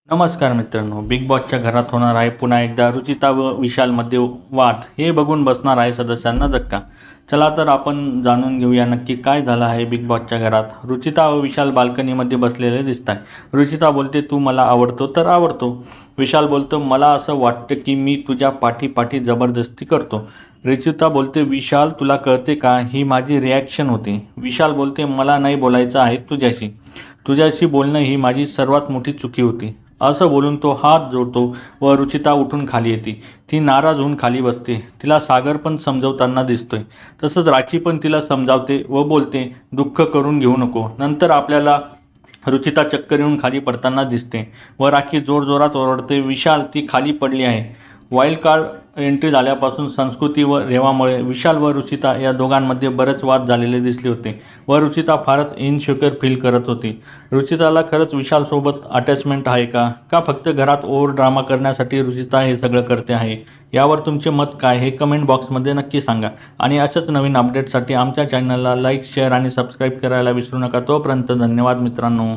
नमस्कार मित्रांनो, बिग बॉसच्या घरात होणार आहे पुन्हा एकदा रुचिता व विशालमध्ये वाद. हे बघून बसणार आहे सदस्यांना धक्का. चला तर आपण जाणून घेऊया नक्की काय झालं आहे बिग बॉसच्या घरात. रुचिता व विशाल बाल्कनीमध्ये बसलेले दिसत आहे. रुचिता बोलते, तू मला आवडतो तर आवडतो. विशाल बोलतो, मला असं वाटतं की मी तुझ्या पाठी जबरदस्ती करतो. रुचिता बोलते, विशाल तुला कळते का, ही माझी रिॲक्शन होती. विशाल बोलते, मला नाही बोलायचं आहे तुझ्याशी बोलणं ही माझी सर्वात मोठी चुकी होती. असं बोलून तो हात जोडतो व रुचिता उठून खाली येते. ती नाराज होऊन खाली बसते. तिला सागर पण समजवताना दिसतोय. तसंच राखी पण तिला समजावते व बोलते, दुःख करून घेऊ नको. नंतर आपल्याला रुचिता चक्कर येऊन खाली पडताना दिसते व राखी जोरजोरात ओरडते, विशाल ती खाली पडली आहे. वाईल्ड कार्ड एंट्री झाल्यापासून संस्कृती व रेवामुळे विशाल व रुचिता या दोघांमध्ये बरेच वाद झालेले दिसले होते व रुचिता फारच इनसिक्युअर फील करत होती. रुचिताला खरंच विशालसोबत अटॅचमेंट आहे का फक्त घरात ओव्हर ड्रामा करण्यासाठी रुचिता हे सगळं करते आहे? यावर तुमचे मत काय हे कमेंट बॉक्समध्ये नक्की सांगा. आणि अशाच नवीन अपडेट्ससाठी आमच्या चॅनलला लाईक, शेअर आणि सबस्क्राईब करायला विसरू नका. तोपर्यंत धन्यवाद मित्रांनो.